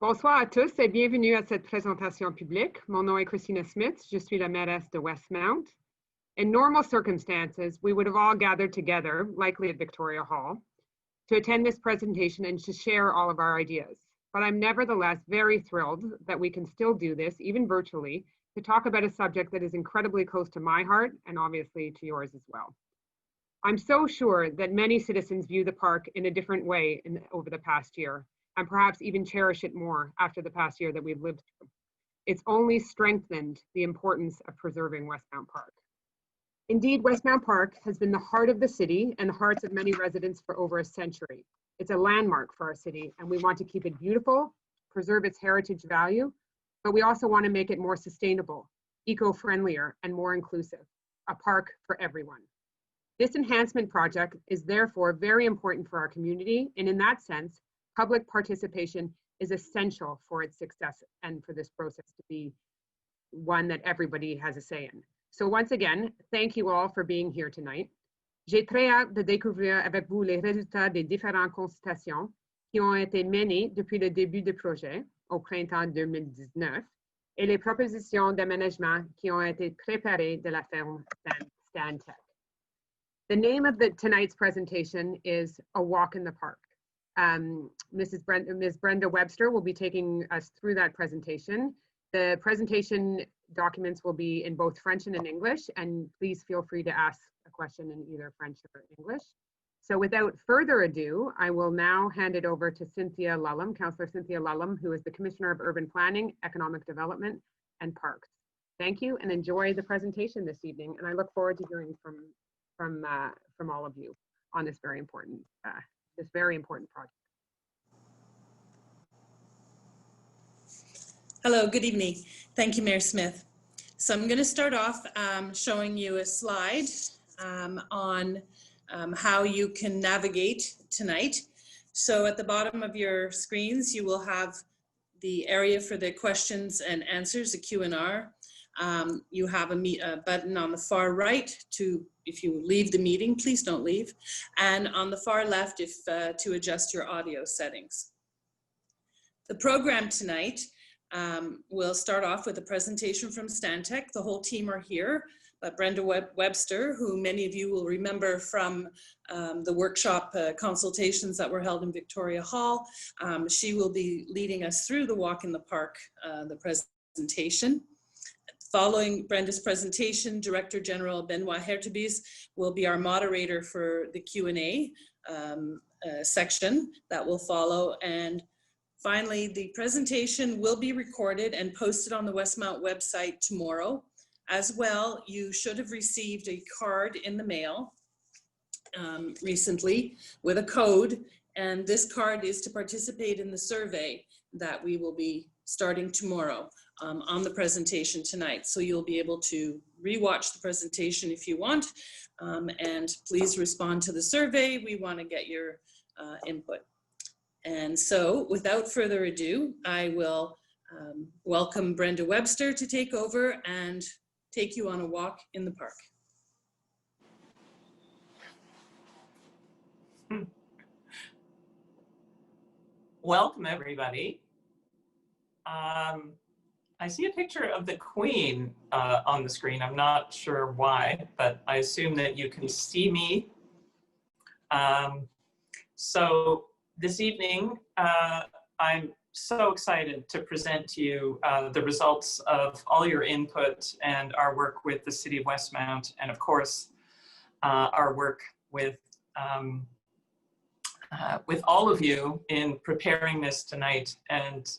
Bonsoir à tous et bienvenue à cette présentation publique. Mon nom est Christina Smith. Je suis la mairesse de Westmount. In normal circumstances, we would have all gathered together, likely at Victoria Hall, to attend this presentation and to share all of our ideas. But I'm nevertheless very thrilled that we can still do this, even virtually, to talk about a subject that is incredibly close to my heart and obviously to yours as well. I'm so sure that many citizens view the park in a different way over the past year, and perhaps even cherish it more after the past year that we've lived through. It's only strengthened the importance of preserving Westmount Park. Indeed, Westmount Park has been the heart of the city and the hearts of many residents for over a century. It's a landmark for our city, and we want to keep it beautiful, preserve its heritage value, but we also want to make it more sustainable, eco-friendlier, and more inclusive, a park for everyone. This enhancement project is therefore very important for our community, and in that sense, public participation is essential for its success and for this process to be one that everybody has a say in. So once again, thank you all for being here tonight. J'ai très hâte de découvrir avec vous les résultats des différentes consultations qui ont été menées depuis le début du projet au printemps 2019 et les propositions d'aménagement qui ont été préparées de la firme Stantec. The name of tonight's presentation is A Walk in the Park. Ms. Brenda Webster will be taking us through that presentation. The presentation documents will be in both French and in English, and please feel free to ask a question in either French or English. So without further ado, I will now hand it over to Cynthia Lulham, Councillor Cynthia Lulham, who is the Commissioner of Urban Planning, Economic Development, and Parks. Thank you and enjoy the presentation this evening, and I look forward to hearing from all of you on this very important project. Hello, good evening. Thank you, Mayor Smith. So I'm going to start off showing you a slide on how you can navigate tonight. So at the bottom of your screens, you will have the area for the questions and answers, the Q&R. You have a button on the far right if you leave the meeting, please don't leave. And on the far left, to adjust your audio settings. The program tonight we'll start off with a presentation from Stantec. The whole team are here, but Brenda Webster, who many of you will remember from the workshop consultations that were held in Victoria Hall, she will be leading us through the Walk in the Park, the presentation. Following Brenda's presentation, Director General Benoit Hertebis will be our moderator for the Q&A section that will follow. And finally, the presentation will be recorded and posted on the Westmount website tomorrow. As well, you should have received a card in the mail recently with a code, and this card is to participate in the survey that we will be starting tomorrow on the presentation tonight. So you'll be able to rewatch the presentation if you want, and please respond to the survey. We want to get your input. And so without further ado, I will welcome Brenda Webster to take over and take you on a walk in the park. Welcome, everybody. I see a picture of the Queen on the screen. I'm not sure why, but I assume that you can see me. So this evening, I'm so excited to present to you the results of all your input and our work with the City of Westmount, and of course, our work with all of you in preparing this tonight. And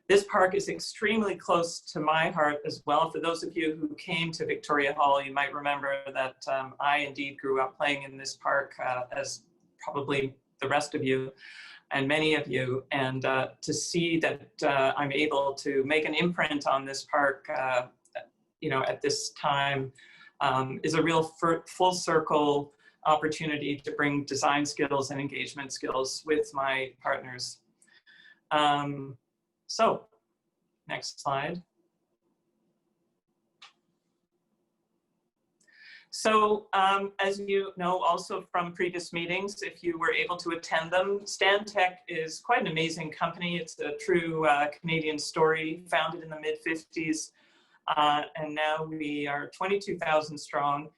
this park is extremely close to my heart as well. For those of you who came to Victoria Hall, you might remember that I indeed grew up playing in this park, as probably the rest of you and many of you. And to see that I'm able to make an imprint on this park, you know, at this time is a real full circle opportunity to bring design skills and engagement skills with my partners. So, next slide. So as you know, also from previous meetings, if you were able to attend them, Stantec is quite an amazing company. It's a true Canadian story, founded in the mid-50s. And now we are 22,000 strong.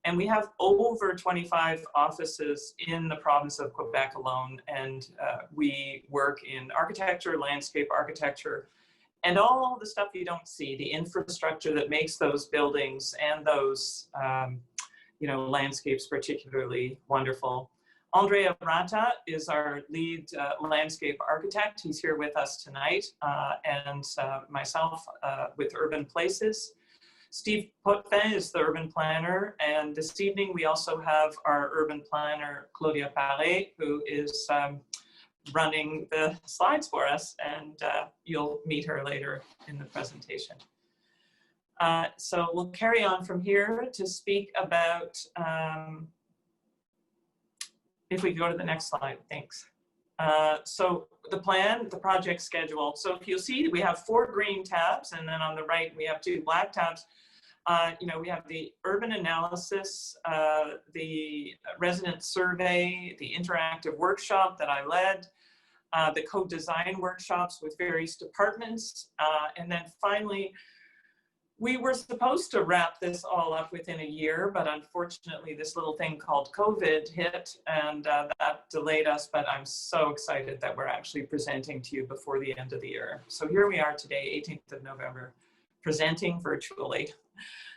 And we have over 25 offices in the province of Quebec alone. And we work in architecture, landscape architecture, and all the stuff you don't see, the infrastructure that makes those buildings and those you know, landscapes particularly wonderful. Andrea Rata is our lead landscape architect. He's here with us tonight, and myself with Urban Places. Steve Potvin is the urban planner, and this evening we also have our urban planner, Claudia Paré, who is running the slides for us, and you'll meet her later in the presentation. So we'll carry on from here to speak about, if we go to the next slide, thanks. So the plan, the project schedule. So if you'll see, we have 4 green tabs, and then on the right, we have 2 black tabs. You know, we have the urban analysis, the resident survey, the interactive workshop that I led, the co-design workshops with various departments, and then finally, we were supposed to wrap this all up within a year, but unfortunately this little thing called COVID hit, and that delayed us, but I'm so excited that we're actually presenting to you before the end of the year. So here we are today, 18th of November, presenting virtually.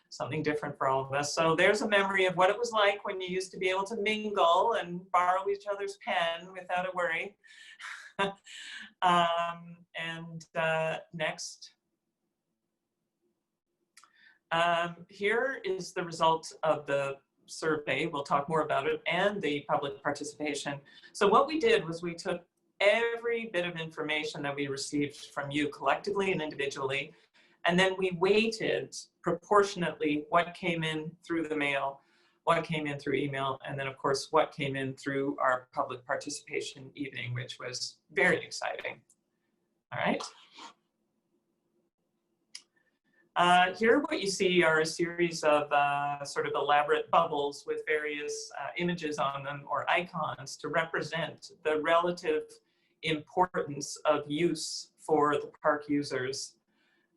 Something different for all of us. So there's a memory of what it was like when you used to be able to mingle and borrow each other's pen without a worry. Next. Here is the result of the survey. We'll talk more about it, and the public participation. So what we did was we took every bit of information that we received from you collectively and individually, and then we weighted proportionately what came in through the mail, what came in through email, and then of course what came in through our public participation evening, which was very exciting. All right. Here what you see are a series of sort of elaborate bubbles with various images on them or icons to represent the relative importance of use for the park users.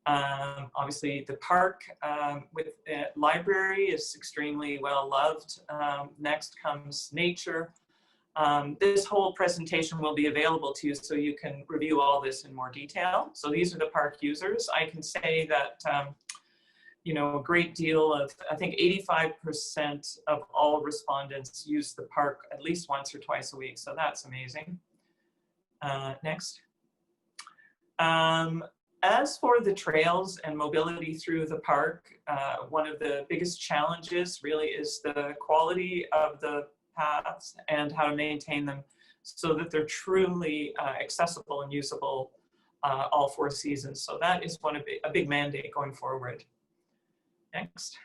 Obviously the park with library is extremely well loved. Next comes nature. This whole presentation will be available to you so you can review all this in more detail. So these are the park users. I can say that, you know, a great deal of, I think 85% of all respondents use the park at least once or twice a week. So that's amazing. Next. As for the trails and mobility through the park, one of the biggest challenges really is the quality of the paths and how to maintain them so that they're truly accessible and usable all 4 seasons. So that is a big mandate going forward. Next.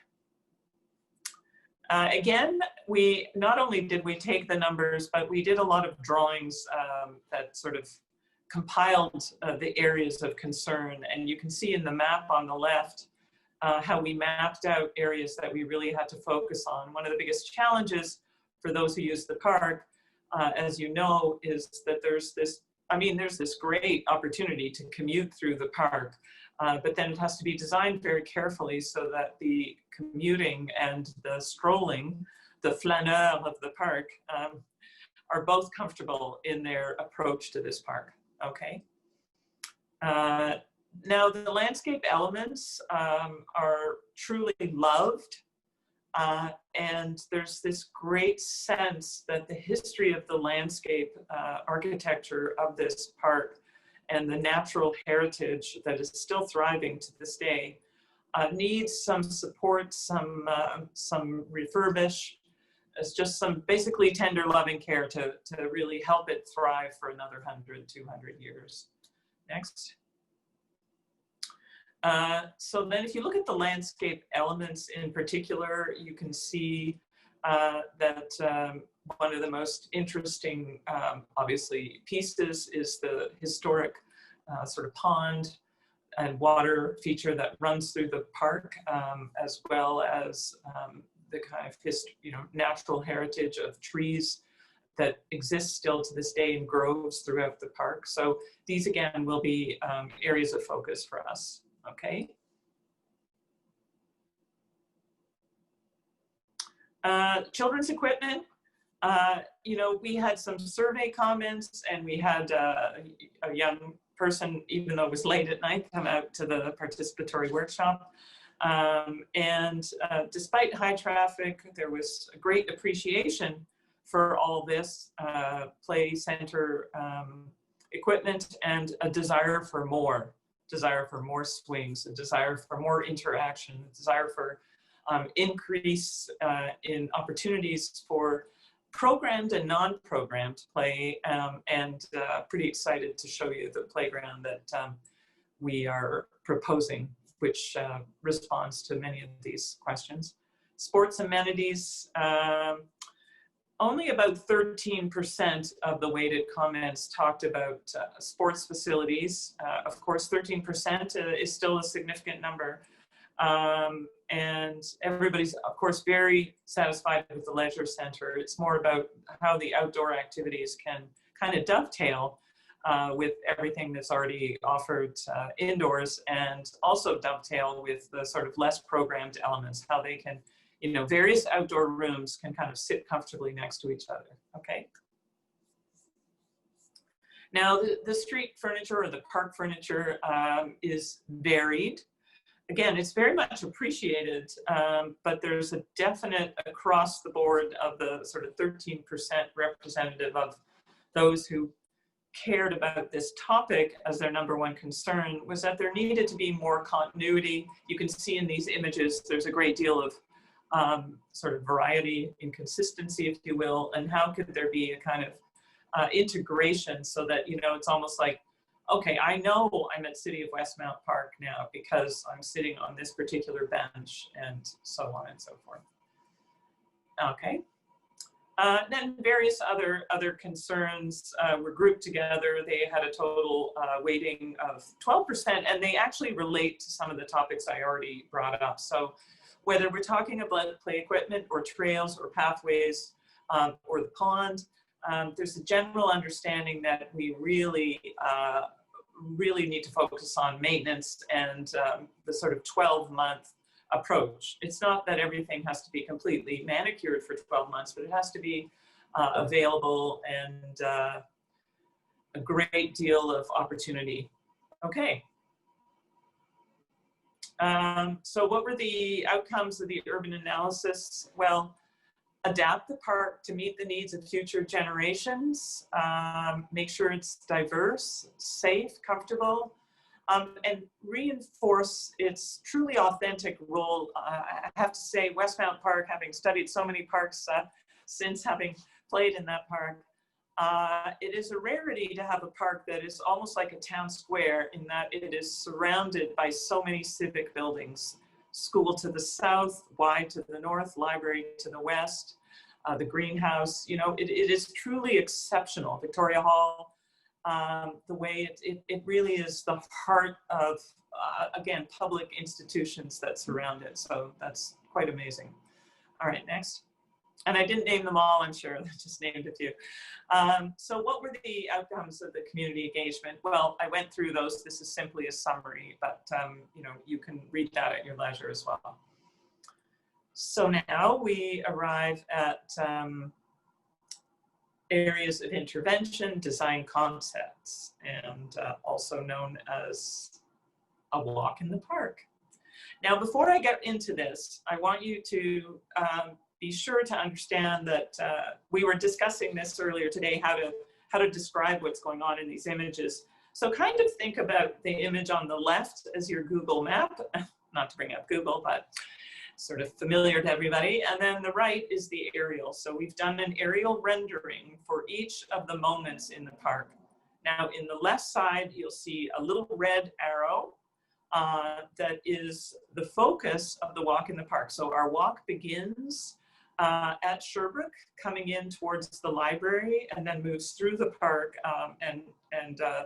Again, we not only did we take the numbers, but we did a lot of drawings that sort of compiled the areas of concern. And you can see in the map on the left how we mapped out areas that we really had to focus on. One of the biggest challenges for those who use the park, as you know, is that there's this great opportunity to commute through the park, but then it has to be designed very carefully so that the commuting and the strolling, the flaneur of the park, are both comfortable in their approach to this park, okay? Now, the landscape elements are truly loved. And there's this great sense that the history of the landscape architecture of this park and the natural heritage that is still thriving to this day needs some support, some refurbish. It's just some basically tender loving care to really help it thrive for another 100, 200 years. Next. So then if you look at the landscape elements in particular, you can see that one of the most interesting, obviously, pieces is the historic sort of pond and water feature that runs through the park, as well as the kind of natural heritage of trees that exists still to this day in groves throughout the park. So these again will be areas of focus for us, okay? Children's equipment, we had some survey comments, and we had a young person, even though it was late at night, come out to the participatory workshop. Despite high traffic, there was a great appreciation for all this play center equipment, and a desire for more swings, a desire for more interaction, a desire for increase in opportunities for programmed and non-programmed play, and pretty excited to show you the playground that we are proposing, which responds to many of these questions. Sports amenities, only about 13% of the weighted comments talked about sports facilities. Of course, 13% is still a significant number. And everybody's, of course, very satisfied with the leisure center. It's more about how the outdoor activities can kind of dovetail with everything that's already offered indoors, and also dovetail with the sort of less programmed elements, how they can, various outdoor rooms can kind of sit comfortably next to each other, okay? Now, the street furniture or the park furniture is varied. Again, it's very much appreciated, but there's a definite across the board of the sort of 13% representative of those who cared about this topic as their number one concern was that there needed to be more continuity. You can see in these images, there's a great deal of sort of variety, inconsistency, if you will, and how could there be a kind of integration so that, it's almost like, okay, I know I'm at City of Westmount Park now because I'm sitting on this particular bench, and so on and so forth. Okay. Then various other concerns were grouped together. They had a total weighting of 12%, and they actually relate to some of the topics I already brought up. So whether we're talking about play equipment or trails or pathways or the pond, there's a general understanding that we really need to focus on maintenance and the sort of 12-month approach. It's not that everything has to be completely manicured for 12 months, but it has to be available and a great deal of opportunity. Okay. So what were the outcomes of the urban analysis? Well, adapt the park to meet the needs of future generations, make sure it's diverse, safe, comfortable, and reinforce its truly authentic role. I have to say, Westmount Park, having studied so many parks since having played in that park, it is a rarity to have a park that is almost like a town square in that it is surrounded by so many civic buildings. School to the south, Y to the north, library to the west, the greenhouse, it is truly exceptional. Victoria Hall, the way it really is the heart of, again, public institutions that surround it. So that's quite amazing. All right, next. And I didn't name them all, I'm sure, I just named a few. So what were the outcomes of the community engagement? Well, I went through those. This is simply a summary, but you can read that at your leisure as well. So now we arrive at areas of intervention, design concepts, and also known as a walk in the park. Now, before I get into this, I want you to be sure to understand that we were discussing this earlier today, how to describe what's going on in these images. So kind of think about the image on the left as your Google map, not to bring up Google, but sort of familiar to everybody. And then the right is the aerial. So we've done an aerial rendering for each of the moments in the park. Now in the left side, you'll see a little red arrow that is the focus of the walk in the park. So our walk begins at Sherbrooke, coming in towards the library, and then moves through the park and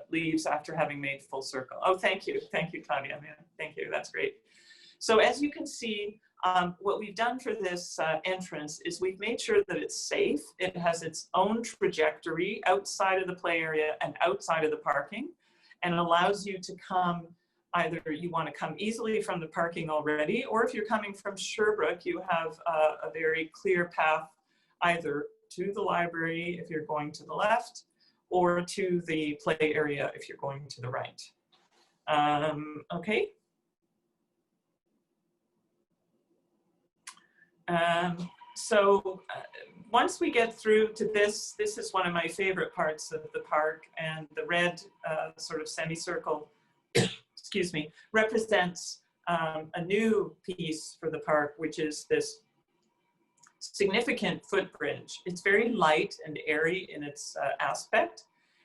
leaves after having made full circle. Oh, thank you, Claudia. Thank you, that's great. So as you can see, what we've done for this entrance is we've made sure that it's safe. It has its own trajectory outside of the play area and outside of the parking, and allows you to come, either you want to come easily from the parking already, or if you're coming from Sherbrooke, you have a very clear path either to the library if you're going to the left, or to the play area if you're going to the right. Okay. Once we get through to this is one of my favorite parts of the park, and the red sort of semicircle, excuse me, represents a new piece for the park, which is this significant footbridge. It's very light and airy in its aspect,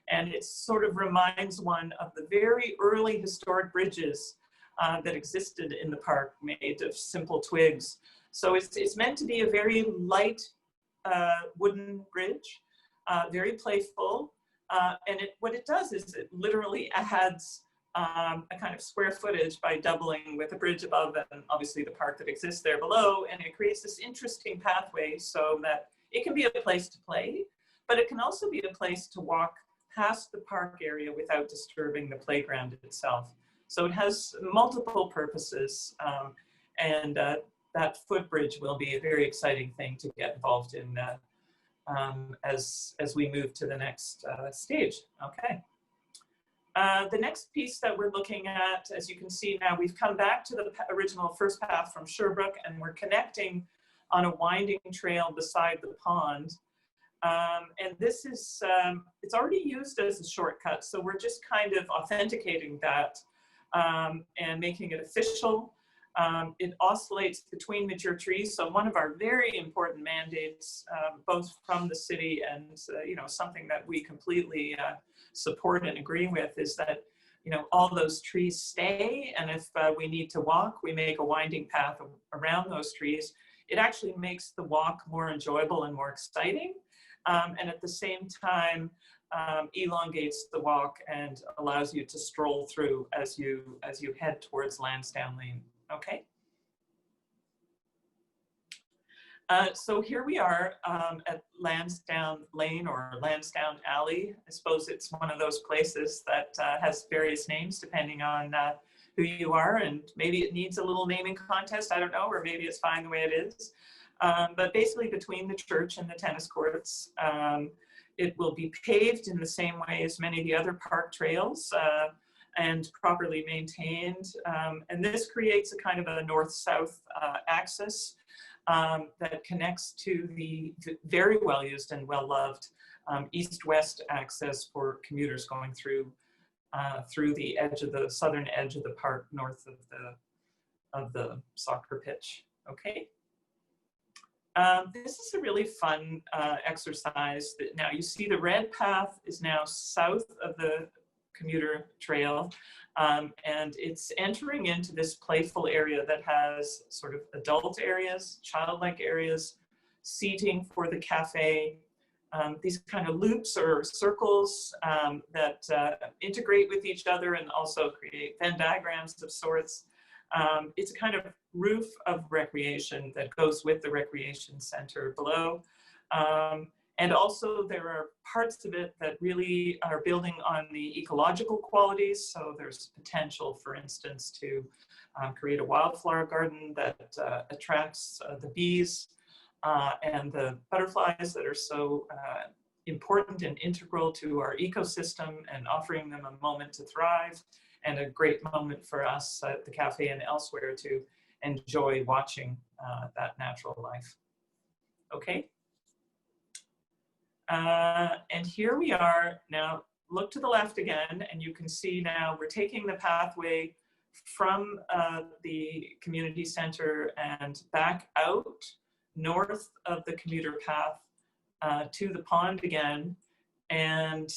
and it sort of reminds one of the very early historic bridges that existed in the park, made of simple twigs. So it's meant to be a very light wooden bridge, very playful, and what it does is it literally adds a kind of square footage by doubling with the bridge above and obviously the park that exists there below, and it creates this interesting pathway so that it can be a place to play, but it can also be a place to walk past the park area without disturbing the playground itself. So it has multiple purposes, and that footbridge will be a very exciting thing to get involved in as we move to the next stage. Okay. The next piece that we're looking at, as you can see now, we've come back to the original first path from Sherbrooke, and we're connecting on a winding trail beside the pond. And this is, it's already used as a shortcut, so we're just kind of authenticating that and making it official. It oscillates between mature trees, so one of our very important mandates, both from the city and you know, something that we completely support and agree with, is that, you know, all those trees stay, and if we need to walk, we make a winding path around those trees. It actually makes the walk more enjoyable and more exciting, and at the same time elongates the walk and allows you to stroll through as you head towards Lansdowne Lane. Okay. So here we are at Lansdowne Lane, or Lansdowne Alley. I suppose it's one of those places that has various names depending on who you are, and maybe it needs a little naming contest, I don't know, or maybe it's fine the way it is. But basically between the church and the tennis courts, it will be paved in the same way as many of the other park trails, and properly maintained. And this creates a kind of a north-south axis that connects to the very well-used and well-loved east-west axis for commuters going through the edge of the southern edge of the park, north of the soccer pitch. Okay. This is a really fun exercise. Now you see the red path is now south of the commuter trail, and it's entering into this playful area that has sort of adult areas, childlike areas, seating for the cafe, these kind of loops or circles that integrate with each other and also create Venn diagrams of sorts. It's a kind of roof of recreation that goes with the recreation center below. And also there are parts of it that really are building on the ecological qualities. So there's potential, for instance, to create a wildflower garden that attracts the bees and the butterflies that are so important and integral to our ecosystem, and offering them a moment to thrive, and a great moment for us at the cafe and elsewhere to enjoy watching that natural life. Okay. And here we are now. Look to the left again, and you can see now we're taking the pathway from the community center and back out north of the commuter path to the pond again. And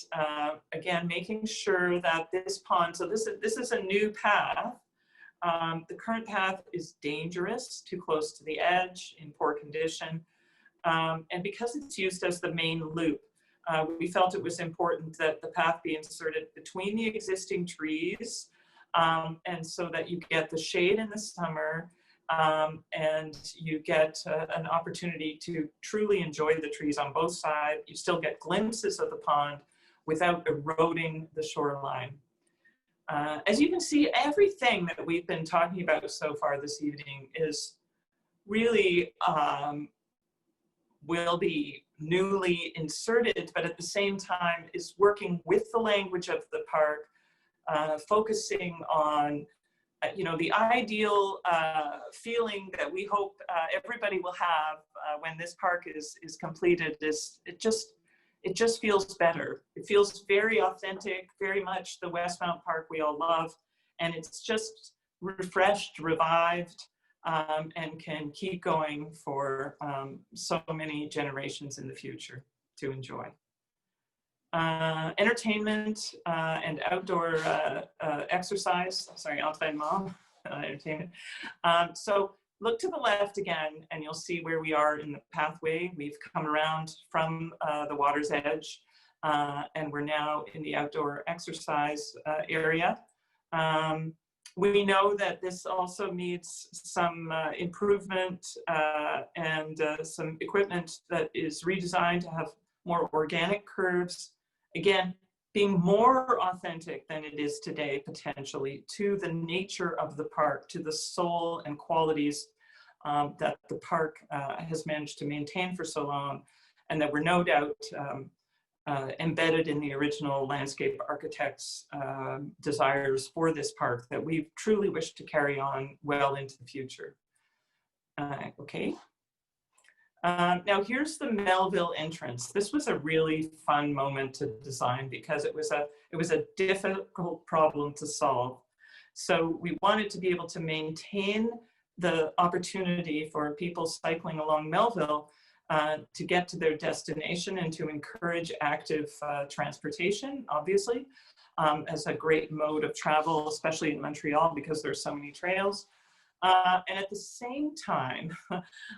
again, making sure that this pond, so this is a new path. The current path is dangerous, too close to the edge, in poor condition. And because it's used as the main loop, we felt it was important that the path be inserted between the existing trees and so that you get the shade in the summer, and you get an opportunity to truly enjoy the trees on both sides. You still get glimpses of the pond without eroding the shoreline. As you can see, everything that we've been talking about so far this evening is really will be newly inserted, but at the same time is working with the language of the park, focusing on the ideal feeling that we hope everybody will have when this park is completed. Is it just feels better. It feels very authentic, very much the Westmount Park we all love, and it's just refreshed, revived, and can keep going for so many generations in the future to enjoy. Entertainment and outdoor exercise, entraînement, entertainment. So look to the left again, and you'll see where we are in the pathway. We've come around from the water's edge, and we're now in the outdoor exercise area. We know that this also needs some improvement and some equipment that is redesigned to have more organic curves. Again, being more authentic than it is today, potentially, to the nature of the park, to the soul and qualities that the park has managed to maintain for so long, and that were no doubt embedded in the original landscape architect's desires for this park that we truly wish to carry on well into the future. Okay. Now here's the Melville Entrance. This was a really fun moment to design because it was a difficult problem to solve. So we wanted to be able to maintain the opportunity for people cycling along Melville to get to their destination and to encourage active transportation, obviously, as a great mode of travel, especially in Montreal because there's so many trails. And at the same time,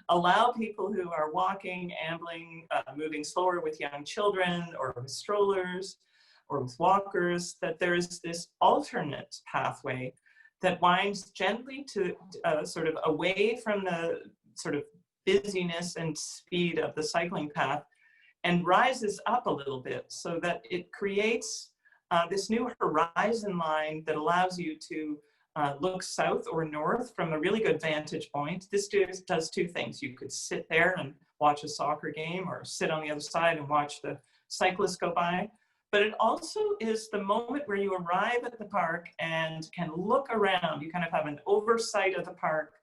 allow people who are walking, ambling, moving slower with young children or with strollers or with walkers, that there is this alternate pathway that winds gently to sort of away from the sort of busyness and speed of the cycling path and rises up a little bit so that it creates this new horizon line that allows you to look south or north from a really good vantage point. This does two things. You could sit there and watch a soccer game or sit on the other side and watch the cyclists go by. But it also is the moment where you arrive at the park and can look around. You kind of have an oversight of the park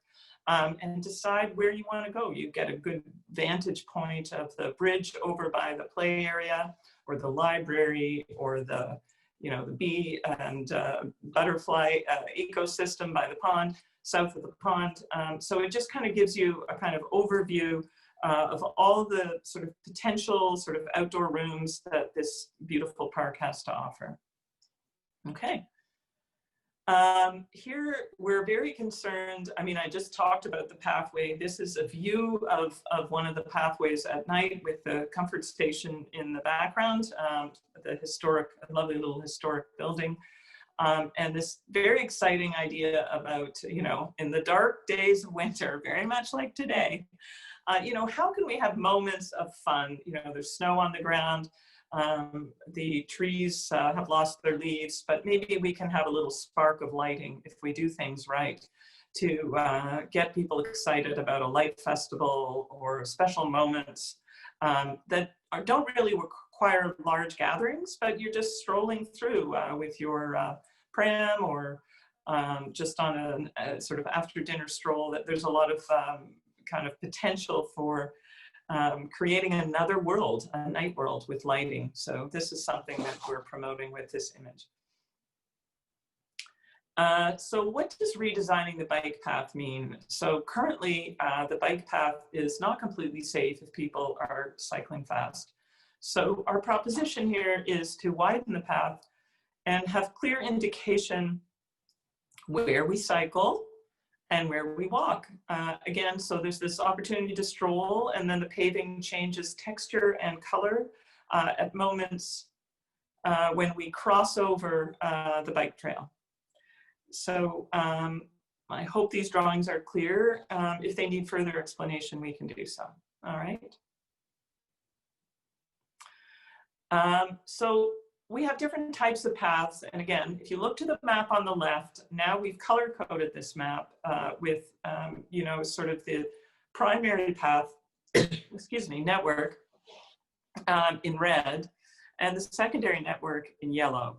and decide where you want to go. You get a good vantage point of the bridge over by the play area or the library or the bee and butterfly ecosystem by the pond, south of the pond. So it just kind of gives you a kind of overview of all the sort of potential sort of outdoor rooms that this beautiful park has to offer. Okay. Here we're very concerned. I mean, I just talked about the pathway. This is a view of one of the pathways at night with the comfort station in the background, the historic, lovely little historic building. And this very exciting idea about, in the dark days of winter, very much like today, how can we have moments of fun? There's snow on the ground. The trees have lost their leaves, but maybe we can have a little spark of lighting if we do things right to get people excited about a light festival or special moments that don't really require large gatherings, but you're just strolling through with your pram or just on a sort of after dinner stroll. That there's a lot of kind of potential for creating another world, a night world with lighting. So this is something that we're promoting with this image. So what does redesigning the bike path mean? So currently the bike path is not completely safe if people are cycling fast. So our proposition here is to widen the path and have clear indication where we cycle and where we walk. Again, so there's this opportunity to stroll, and then the paving changes texture and color at moments when we cross over the bike trail. So I hope these drawings are clear. If they need further explanation, we can do so. All right. So we have different types of paths. And again, if you look to the map on the left, now we've color coded this map with, you know, sort of the primary path, excuse me, network in red, and the secondary network in yellow.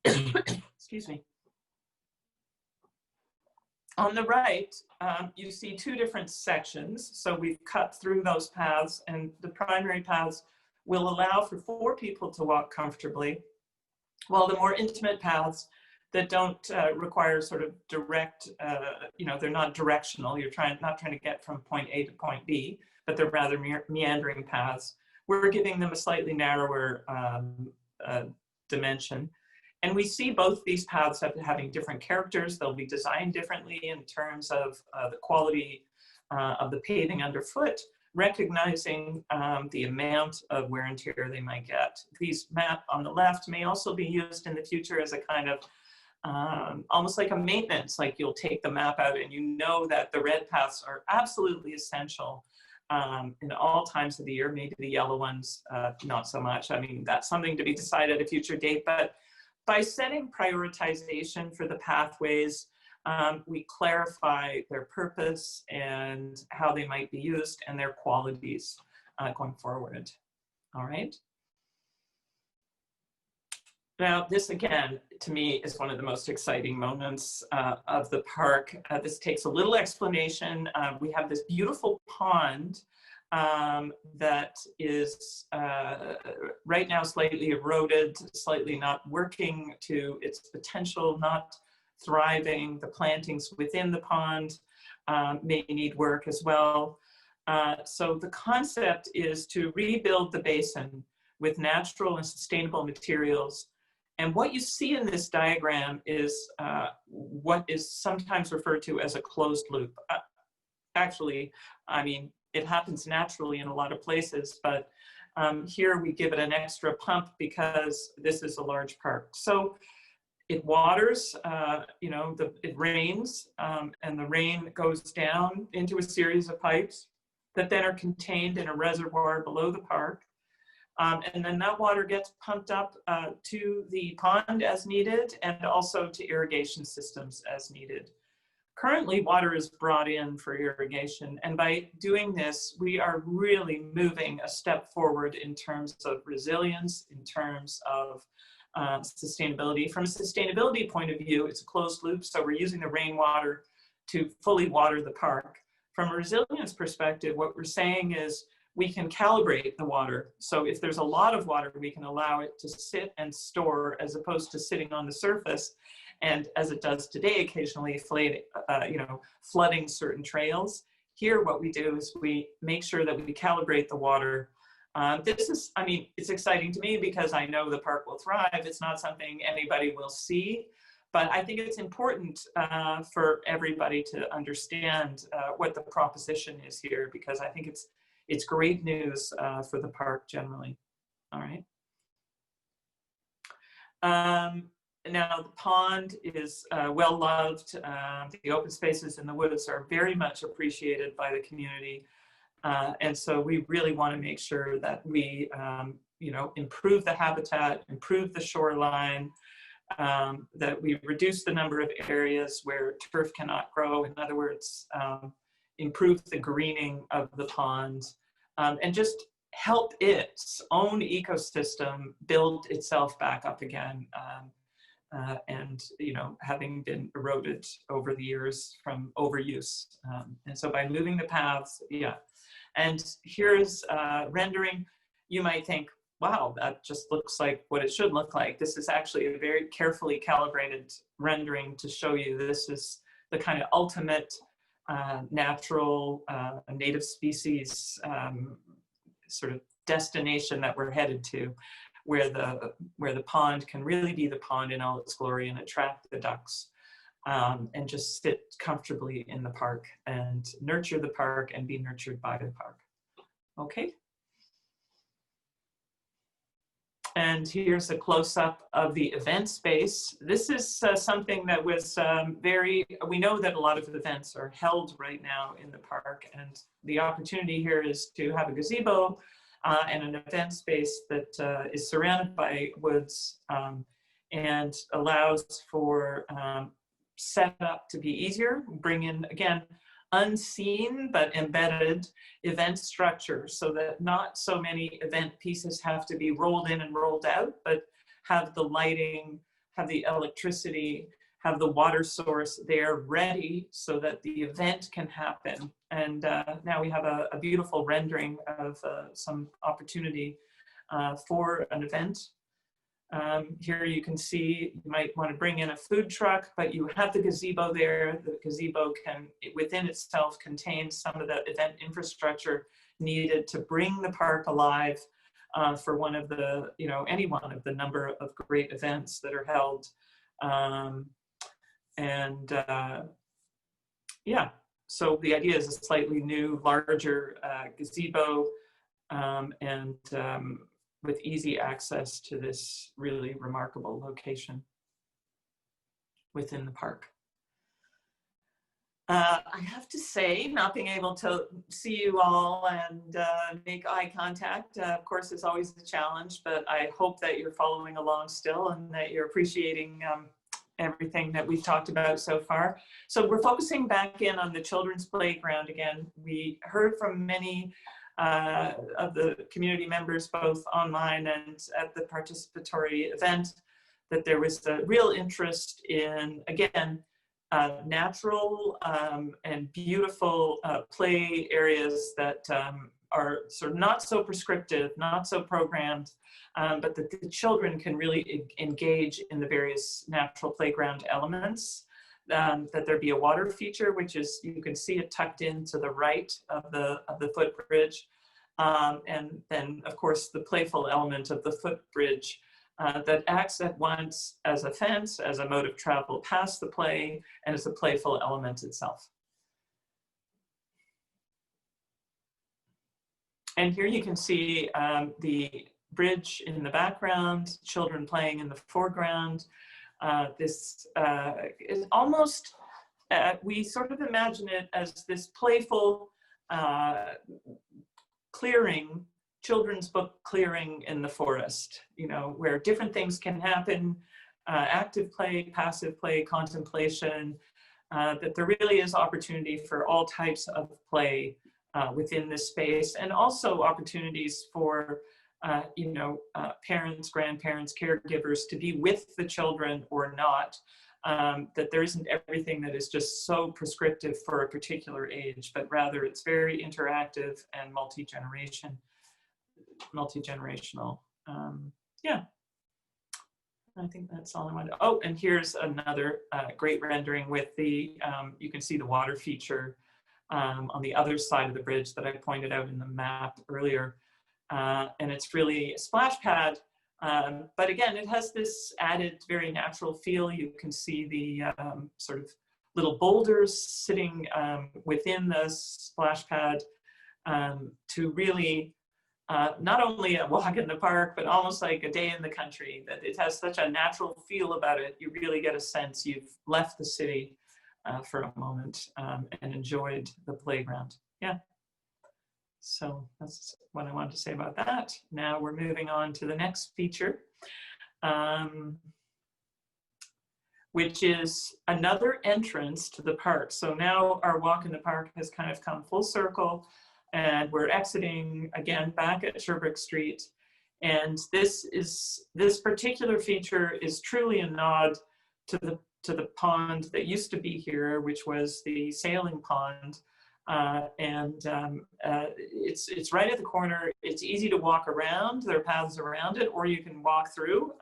Excuse me. On the right, you see two different sections. So we've cut through those paths, and the primary paths will allow for 4 people to walk comfortably, while the more intimate paths that don't require sort of direct, you know, they're not directional. You're not trying to get from point A to point B, but they're rather meandering paths. We're giving them a slightly narrower dimension. And we see both these paths having different characters. They'll be designed differently in terms of the quality of the paving underfoot, recognizing the amount of wear and tear they might get. These map on the left may also be used in the future as a kind of almost like a maintenance, like you'll take the map out and you know that the red paths are absolutely essential in all times of the year, maybe the yellow ones, not so much. I mean, that's something to be decided at a future date, but by setting prioritization for the pathways, we clarify their purpose and how they might be used and their qualities going forward. All right. Now, this again, to me, is one of the most exciting moments of the park. This takes a little explanation. We have this beautiful pond that is right now slightly eroded, slightly not working to its potential, not thriving. The plantings within the pond may need work as well. So the concept is to rebuild the basin with natural and sustainable materials. And what you see in this diagram is what is sometimes referred to as a closed loop. Actually, I mean, it happens naturally in a lot of places, but here we give it an extra pump because this is a large park. So it waters, you know, it rains, and the rain goes down into a series of pipes that then are contained in a reservoir below the park. And then that water gets pumped up to the pond as needed, and also to irrigation systems as needed. Currently, water is brought in for irrigation, and by doing this, we are really moving a step forward in terms of resilience, in terms of sustainability. From a sustainability point of view, it's a closed loop, so we're using the rainwater to fully water the park. From a resilience perspective, what we're saying is we can calibrate the water. So if there's a lot of water, we can allow it to sit and store as opposed to sitting on the surface. And as it does today, occasionally flooding certain trails. Here, what we do is we make sure that we calibrate the water. This is, I mean, it's exciting to me because I know the park will thrive. It's not something anybody will see, but I think it's important for everybody to understand what the proposition is here, because I think it's great news for the park generally. All right. Now the pond is well loved. The open spaces in the woods are very much appreciated by the community. And so we really want to make sure that we, improve the habitat, improve the shoreline, that we reduce the number of areas where turf cannot grow. In other words, improve the greening of the pond, and just help its own ecosystem build itself back up again. And having been eroded over the years from overuse. And so by moving the paths, yeah. And here's rendering. You might think, wow, that just looks like what it should look like. This is actually a very carefully calibrated rendering to show you this is the kind of ultimate natural native species sort of destination that we're headed to, where the pond can really be the pond in all its glory and attract the ducks, and just sit comfortably in the park and nurture the park and be nurtured by the park. Okay. And here's a close-up of the event space. This is something that was we know that a lot of events are held right now in the park, and the opportunity here is to have a gazebo and an event space that is surrounded by woods and allows for setup to be easier, bring in, again, unseen but embedded event structure so that not so many event pieces have to be rolled in and rolled out, but have the lighting, have the electricity, have the water source there ready so that the event can happen. And now we have a beautiful rendering of some opportunity for an event. Here you can see, you might want to bring in a food truck, but you have the gazebo there. The gazebo can, within itself, contain some of the event infrastructure needed to bring the park alive for one of the, any one of the number of great events that are held. Yeah, so the idea is a slightly new, larger gazebo with easy access to this really remarkable location within the park. I have to say, not being able to see you all and make eye contact, of course, is always a challenge, but I hope that you're following along still and that you're appreciating everything that we've talked about so far. So we're focusing back in on the children's playground again. We heard from many of the community members, both online and at the participatory event, that there was a real interest in, again, natural and beautiful play areas that are sort of not so prescriptive, not so programmed, but that the children can really engage in the various natural playground elements. That there be a water feature, which is, you can see it tucked in to the right of the footbridge. And then, of course, the playful element of the footbridge that acts at once as a fence, as a mode of travel past the play, and as a playful element itself. And here you can see the bridge in the background, children playing in the foreground. This is almost, we sort of imagine it as this playful clearing, children's book clearing in the forest, where different things can happen, active play, passive play, contemplation, that there really is opportunity for all types of play within this space, and also opportunities for parents, grandparents, caregivers to be with the children or not, that there isn't everything that is just so prescriptive for a particular age, but rather it's very interactive and multi-generational. Yeah, I think that's all I wanted. Oh, and here's another great rendering with the, you can see the water feature on the other side of the bridge that I pointed out in the map earlier. And it's really a splash pad, but again, it has this added very natural feel. You can see the sort of little boulders sitting within the splash pad to really not only a walk in the park, but almost like a day in the country, that it has such a natural feel about it. You really get a sense you've left the city for a moment and enjoyed the playground. Yeah. So that's what I wanted to say about that. Now we're moving on to the next feature, which is another entrance to the park. So now our walk in the park has kind of come full circle, and we're exiting again back at Sherbrooke Street. And this particular feature is truly a nod to the pond that used to be here, which was the sailing pond. It's right at the corner. It's easy to walk around. There are paths around it, or you can walk through.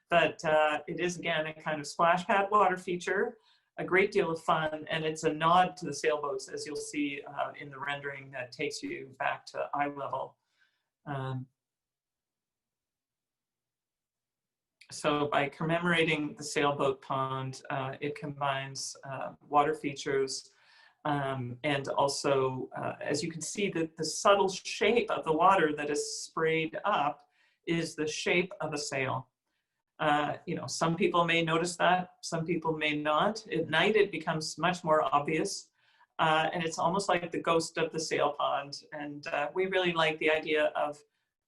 But it is, again, a kind of splash pad water feature, a great deal of fun, and it's a nod to the sailboats, as you'll see in the rendering that takes you back to eye level. So by commemorating the sailboat pond, it combines water features and also, as you can see, the subtle shape of the water that is sprayed up is the shape of a sail. You know, some people may notice that, some people may not. At night, it becomes much more obvious. And it's almost like the ghost of the sail pond. And we really like the idea of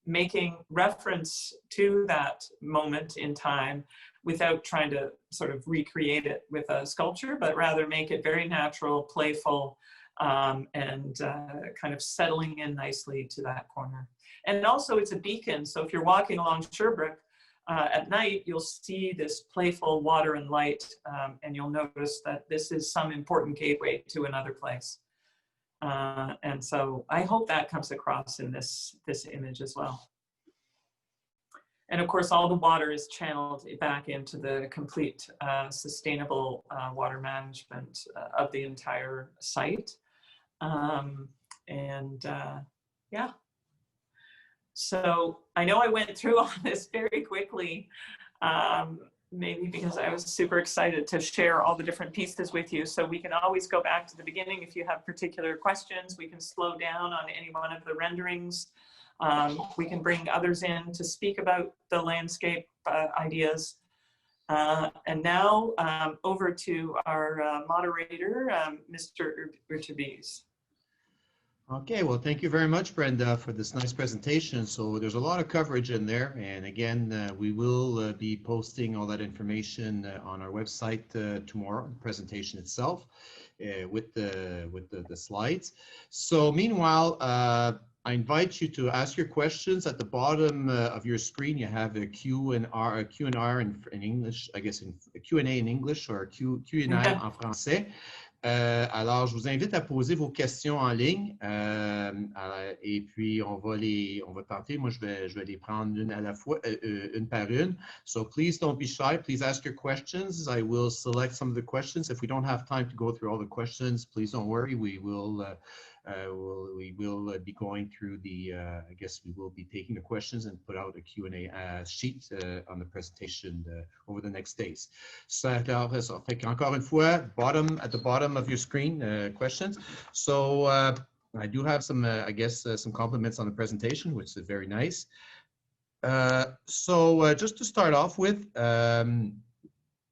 making reference to that moment in time without trying to sort of recreate it with a sculpture, but rather make it very natural, playful, and kind of settling in nicely to that corner. And also it's a beacon. So if you're walking along Sherbrooke at night, you'll see this playful water and light, and you'll notice that this is some important gateway to another place. And so I hope that comes across in this image as well. And of course, all the water is channeled back into the complete sustainable water management of the entire site. Yeah. So I know I went through all this very quickly, maybe because I was super excited to share all the different pieces with you. So we can always go back to the beginning if you have particular questions. We can slow down on any one of the renderings. We can bring others in to speak about the landscape ideas. And now over to our moderator, Mr. Urtubise. Okay, well, thank you very much, Brenda, for this nice presentation. So there's a lot of coverage in there. And again, we will be posting all that information on our website tomorrow, the presentation itself, with the slides. So meanwhile, I invite you to ask your questions. At the bottom of your screen, you have a Q&R in English, I guess, a Q&A in English or Q&A en français. Alors, je vous invite à poser vos questions en ligne et puis on va tenter. Moi, je vais les prendre une à la fois, une par une. So please don't be shy. Please ask your questions. I will select some of the questions. If we don't have time to go through all the questions, please don't worry. We will be going through the, I guess we will be taking the questions and put out a Q&A sheet on the presentation over the next days. So, encore une fois, at the bottom of your screen, questions. So I do have some, I guess, some compliments on the presentation, which is very nice. So just to start off with,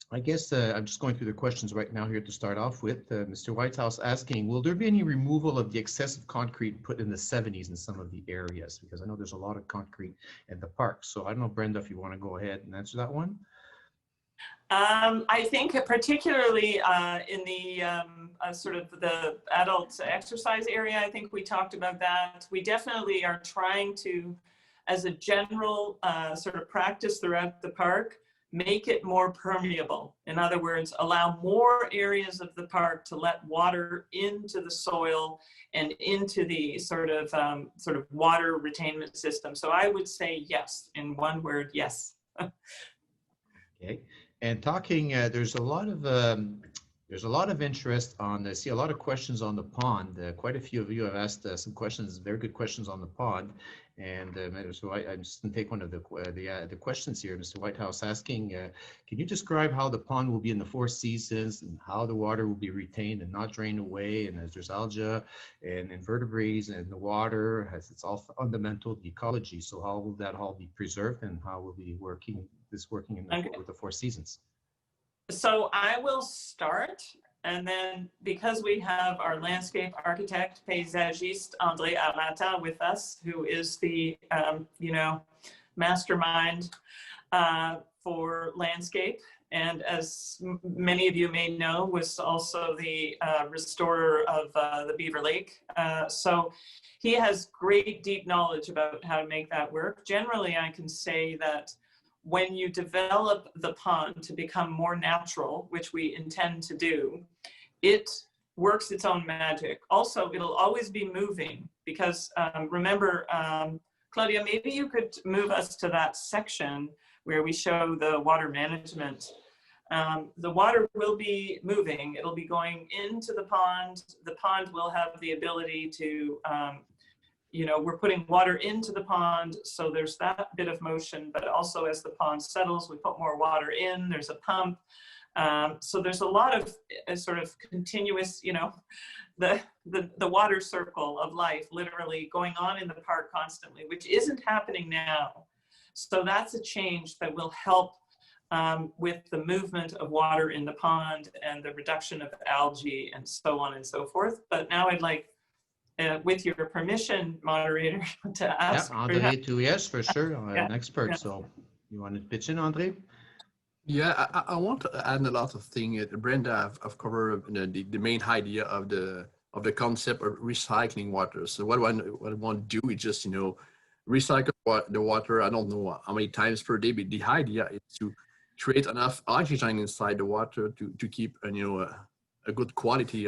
I guess I'm just going through the questions right now here to start off with. Mr. Whitehouse asking, will there be any removal of the excessive concrete put in the 70s in some of the areas? Because I know there's a lot of concrete in the park. So I don't know, Brenda, if you want to go ahead and answer that one. I think particularly in the sort of the adult exercise area, I think we talked about that. We definitely are trying to, as a general sort of practice throughout the park, make it more permeable. In other words, allow more areas of the park to let water into the soil and into the sort of water retainment system. So I would say yes, in one word, yes. Okay, and talking, there's a lot of interest on, see a lot of questions on the pond. Quite a few of you have asked some questions, very good questions on the pond. And so I'm just going to take one of the questions here. Mr. Whitehouse asking, can you describe how the pond will be in the 4 seasons and how the water will be retained and not drained away? And as there's algae and invertebrates in the water, it's all fundamental to ecology. So how will that all be preserved and how will be working in with the 4 seasons? So I will start. And then because we have our landscape architect, paysagiste, André Arata with us, who is the, mastermind for landscape. And as many of you may know, was also the restorer of the Beaver Lake. So he has great deep knowledge about how to make that work. Generally, I can say that when you develop the pond to become more natural, which we intend to do, it works its own magic. Also, it'll always be moving because remember, Claudia, maybe you could move us to that section where we show the water management. The water will be moving. It'll be going into the pond. The pond will have the ability to we're putting water into the pond, so there's that bit of motion, but also as the pond settles, we put more water in, there's a pump. So there's a lot of sort of continuous, the water circle of life literally going on in the park constantly, which isn't happening now. So that's a change that will help with the movement of water in the pond and the reduction of algae and so on and so forth. But now I'd like, with your permission, moderator, to ask. Yeah, Andre, too, yes, for sure, an expert. Yeah. So you want to pitch in, Andre? Yeah, I want to add a lot of things. Brenda, I've covered the main idea of the concept of recycling water. So what I want to do is just, recycle the water. I don't know how many times per day, but the idea is to create enough oxygen inside the water to keep, a good quality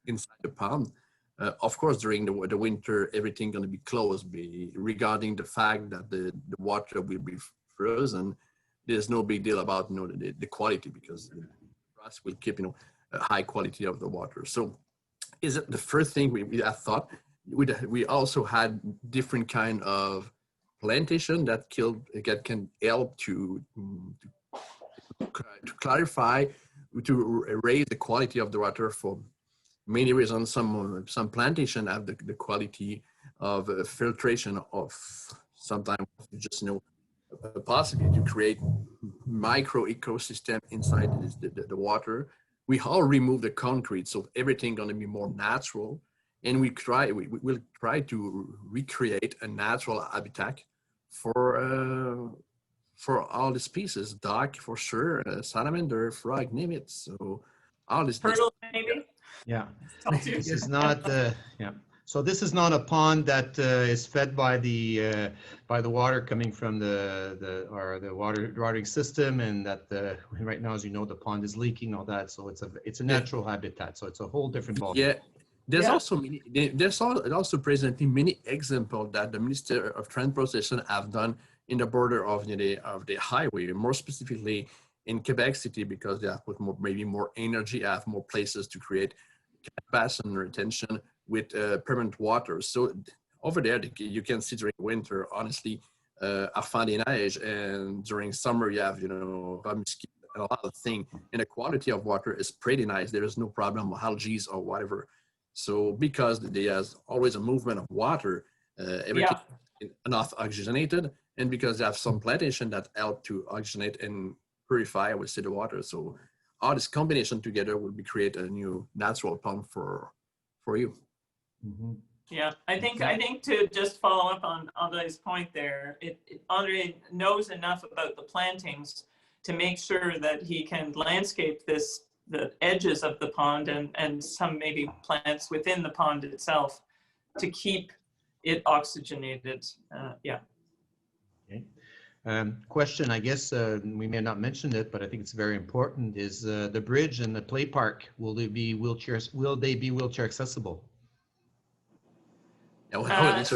inside the pond. Of course, during the winter, everything going to be closed regarding the fact that the water will be frozen. There's no big deal about the quality, because the grass will keep a high quality of the water. So is it the first thing I thought? We also had different kind of plantation that can help to clarify, to raise the quality of the water for many reasons. Some plantation have the quality of filtration of sometimes just a possibility to create micro ecosystem inside the water. We all remove the concrete, so everything going to be more natural, and we will try to recreate a natural habitat for all the species, duck for sure, salamander, frog, name it. So all this Turtle, maybe? Yeah, this is not, yeah. So this is not a pond that is fed by the water coming from the watering system, and that right now, as you know, the pond is leaking, all that. So it's a natural habitat. So it's a whole different ballgame. Yeah, there's also presently many examples that the Minister of Transportation have done in the border of the highway, more specifically in Quebec City, because they have put maybe more energy, have more places to create capacity and retention with permanent water. So over there, you can see during winter, honestly, afin des neiges, and during summer, you have, mosquito and a lot of things, and the quality of water is pretty nice. There is no problem with algae or whatever. So because there's always a movement of water, everything is enough oxygenated, and because they have some plantation that help to oxygenate and purify, I would say, the water. So all this combination together will create a new natural pond for you. Mm-hmm. Yeah, I think to just follow up on Andre's point there, Andre knows enough about the plantings to make sure that he can landscape the edges of the pond and some maybe plants within the pond itself to keep it oxygenated. Yeah. Okay. Question, I guess we may not mention it, but I think it's very important, is the bridge and the play park, will they be wheelchair accessible? Go ahead,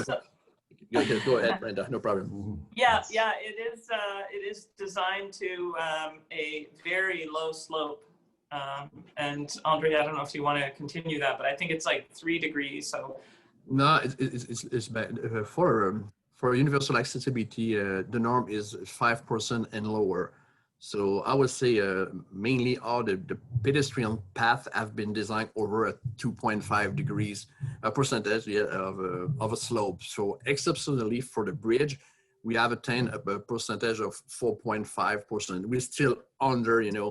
Brenda, no problem. Yeah, it is designed to a very low slope. And Andre, I don't know if you want to continue that, but I think it's like 3 degrees. So no, it's bad. For universal accessibility, the norm is 5% and lower. So I would say mainly all the pedestrian paths have been designed over a 2.5 degrees percentage of a slope. So exceptionally for the bridge, we have attained a percentage of 4.5%. We're still under, Still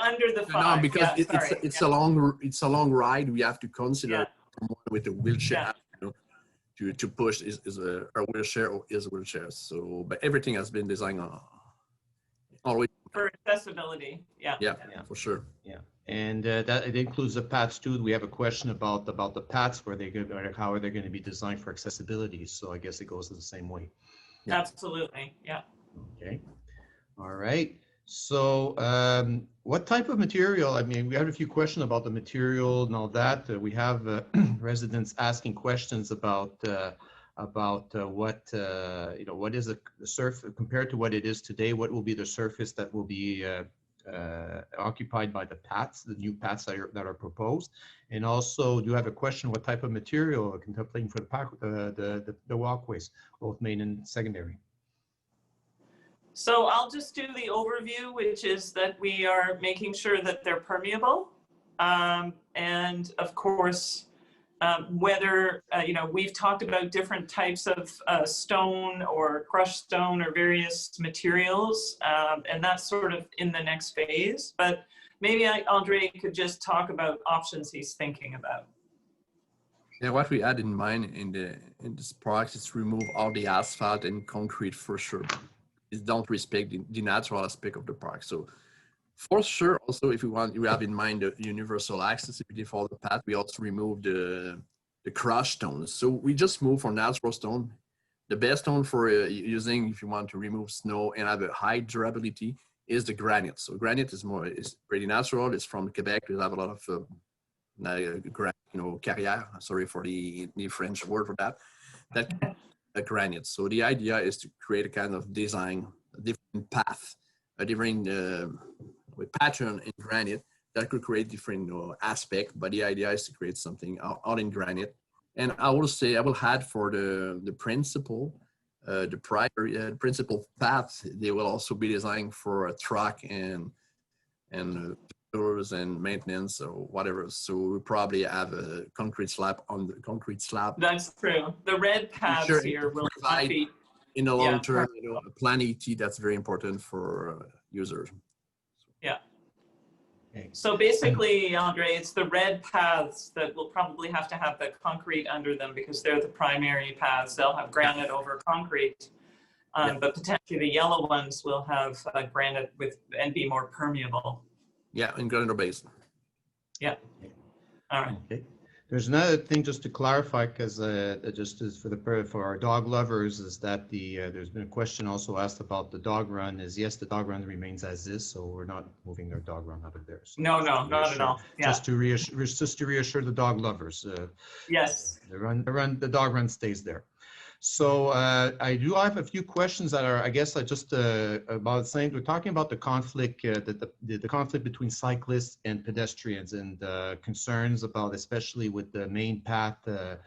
under the 5. No, because it's a long ride. We have to consider with the wheelchair. To push is a wheelchair or is a wheelchair. So, but everything has been designed always for accessibility. Yeah, for sure. Yeah, and that it includes the paths too. We have a question about the paths, how are they going to be designed for accessibility? So I guess it goes the same way. Yeah. Absolutely. Yeah. Okay. All right. So what type of material? I mean, we have a few questions about the material and all that. We have residents asking questions about what what is the surface compared to what it is today. What will be the surface that will be occupied by the paths, the new paths that are proposed? And also, do you have a question? What type of material are contemplating for the walkways, both main and secondary? So I'll just do the overview, which is that we are making sure that they're permeable. And of course, whether, you know, we've talked about different types of stone or crushed stone or various materials, and that's sort of in the next phase. But maybe Andre could just talk about options he's thinking about. Yeah, what we had in mind in this park is remove all the asphalt and concrete for sure. It don't respect the natural aspect of the park. So for sure, also, if you have in mind the universal accessibility for the path, we also remove the crushed stones. So we just move for natural stone. The best stone for using if you want to remove snow and have a high durability is the granite. So granite is pretty natural. It's from Quebec. We have a lot of carrière. Sorry for the French word for that. A granite. So the idea is to create a kind of design, a different path, a different with pattern in granite that could create different aspect, but the idea is to create something all in granite. And I will say, I will add for the principal, the prior principal path, they will also be designed for a truck and tours and maintenance or whatever. So we probably have a concrete slab on the concrete slab. That's true. The red paths here will not be in the long term, you know, a plan ET, that's very important for users. Yeah. So basically, Andre, it's the red paths that will probably have to have the concrete under them because they're the primary paths. They'll have granite over concrete, but potentially the yellow ones will have granite and be more permeable. Yeah, and granite base. Yeah. All right. Okay. There's another thing just to clarify, because just as for our dog lovers, is that there's been a question also asked about the dog run. Is yes, the dog run remains as is, so we're not moving our dog run out of there. So no, not at all. Yeah. Just to reassure the dog lovers. Yes. The dog run stays there. So I do have a few questions that are, I guess, just about the same. We're talking about the conflict, the conflict between cyclists and pedestrians, and concerns about, especially with the main path, the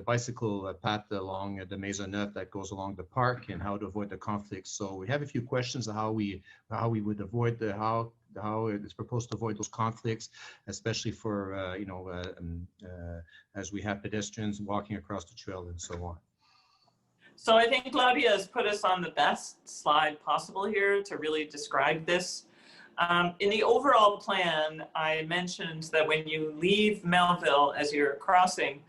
bicycle path along the Maisonneuve that goes along the park, and how to avoid the conflict. So we have a few questions of how we would avoid how it's proposed to avoid those conflicts, especially for as we have pedestrians walking across the trail and so on. So I think Claudia has put us on the best slide possible here to really describe this. In the overall plan, I mentioned that when you leave Melville as you're crossing,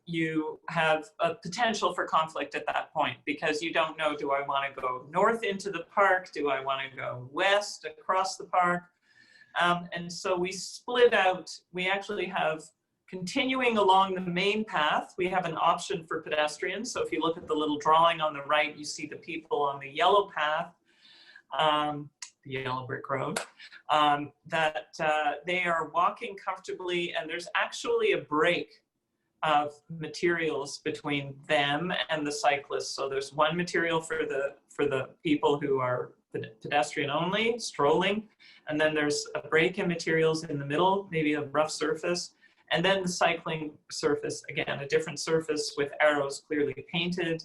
you have a potential for conflict at that point because you don't know, do I want to go north into the park? Do I want to go west across the park? And so we split out, we actually have continuing along the main path, we have an option for pedestrians. So if you look at the little drawing on the right, you see the people on the yellow path, the yellow brick road, that they are walking comfortably, and there's actually a break of materials between them and the cyclists. So there's one material for the people who are pedestrian only, strolling, and then there's a break in materials in the middle, maybe a rough surface, and then the cycling surface, again, a different surface with arrows clearly painted.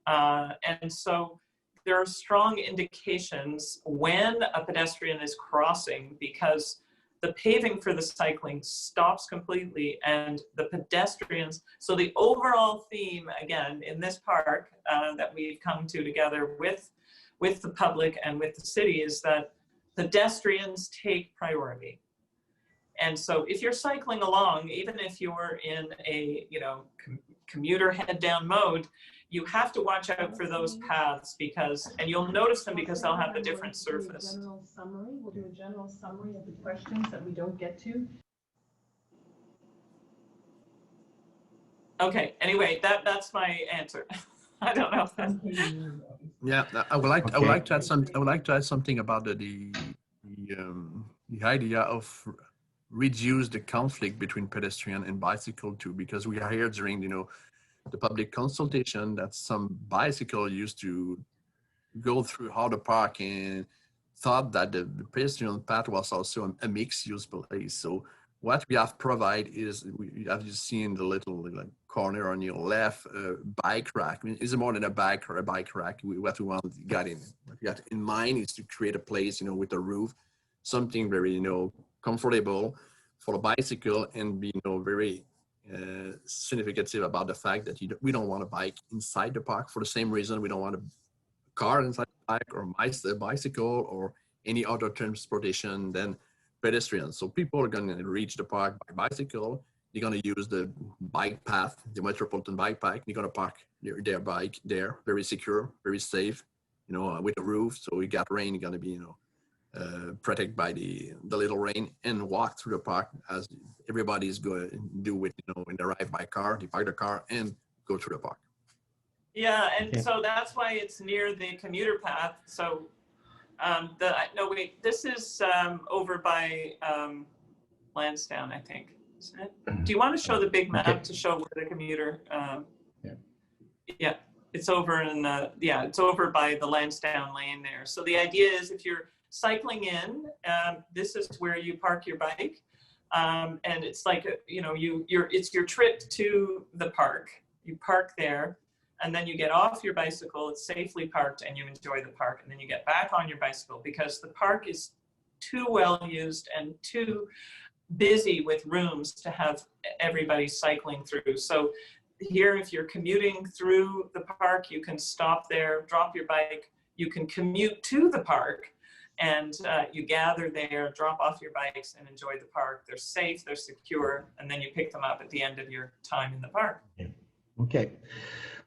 And so there are strong indications when a pedestrian is crossing, because the paving for the cycling stops completely and the pedestrians, so the overall theme, again, in this park that we've come to together with the public and with the city is that pedestrians take priority. And so if you're cycling along, even if you're in a commuter head down mode, you have to watch out for those paths and you'll notice them because they'll have a different surface. We'll do a general summary of the questions that we don't get to. Okay, anyway, that's my answer. I don't know if that's... Yeah, I would like to add something about the idea of reduce the conflict between pedestrian and bicycle too, because we are here during the public consultation that some bicycle used to go through how the park and thought that the pedestrian path was also a mixed use place. So what we have provide is, we have just seen the little corner on your left, bike rack. I mean, it's more than a bike or a bike rack. What we got in mind is to create a place, with a roof, something very, comfortable for the bicycle and be very significant about the fact that we don't want a bike inside the park for the same reason we don't want a car inside the park or a bicycle or any other transportation than pedestrians. So people are going to reach the park by bicycle. They're going to use the bike path, the Metropolitan Bike Path. They're going to park their bike there, very secure, very safe, with a roof. So we got rain, going to be, protected by the little rain, and walk through the park as everybody's going to do with, when they arrive by car, they park the car and go through the park. Yeah, and so that's why it's near the commuter path. So this is over by Lansdowne, I think. Isn't it? Do you want to show the big map to show where the commuter? Yeah, it's over it's over by the Lansdowne Lane there. So the idea is if you're cycling in, this is where you park your bike, and it's like it's your trip to the park. You park there, and then you get off your bicycle. It's safely parked, and you enjoy the park, and then you get back on your bicycle because the park is too well used and too busy with rooms to have everybody cycling through. So here, if you're commuting through the park, you can stop there, drop your bike, you can commute to the park, and you gather there, drop off your bikes and enjoy the park. They're safe, they're secure, and then you pick them up at the end of your time in the park.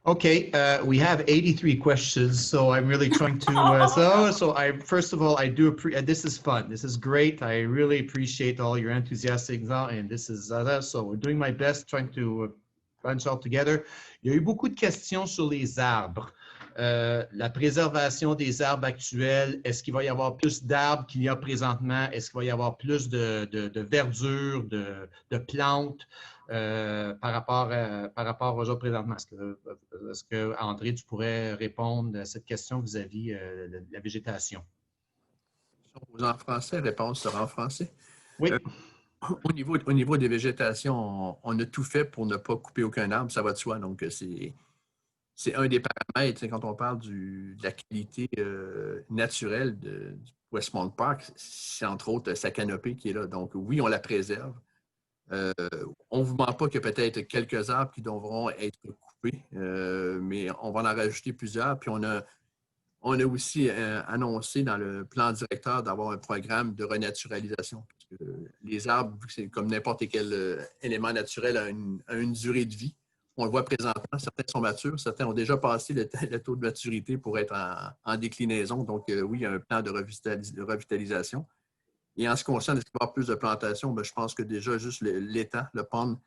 Okay, we have 83 questions, so I'm really trying to, first of all, I do appreciate, this is fun, this is great, I really appreciate all your enthusiasm, and this is, so we're doing my best trying to bunch all together. Il y a eu beaucoup de questions sur les arbres. La préservation des arbres actuels, est-ce qu'il va y avoir plus d'arbres qu'il y a présentement? Est-ce qu'il va y avoir plus de verdure, de plantes par rapport aux autres présentement? Est-ce que, André, tu pourrais répondre à cette question vis-à-vis de la végétation? En français, réponse sera en français. Oui. Au niveau des végétations, on a tout fait pour ne pas couper aucun arbre, ça va de soi. Donc, c'est un des paramètres quand on parle de la qualité naturelle du Westmount Park. C'est entre autres sa canopée qui est là. Donc, oui, on la préserve. On ne vous ment pas qu'il y a peut-être quelques arbres qui devront être coupés, mais on va en rajouter plusieurs. Puis, on a aussi annoncé dans le plan directeur d'avoir un programme de renaturalisation. Parce que les arbres, vu que c'est comme n'importe quel élément naturel, a une durée de vie. On le voit présentement, certains sont matures, certains ont déjà passé le taux de maturité pour être en déclinaison. Donc, oui, il y a un plan de revitalisation. Et en ce qui concerne, est-ce qu'il va y avoir plus de plantations? Je pense que déjà, juste l'étang, le pond,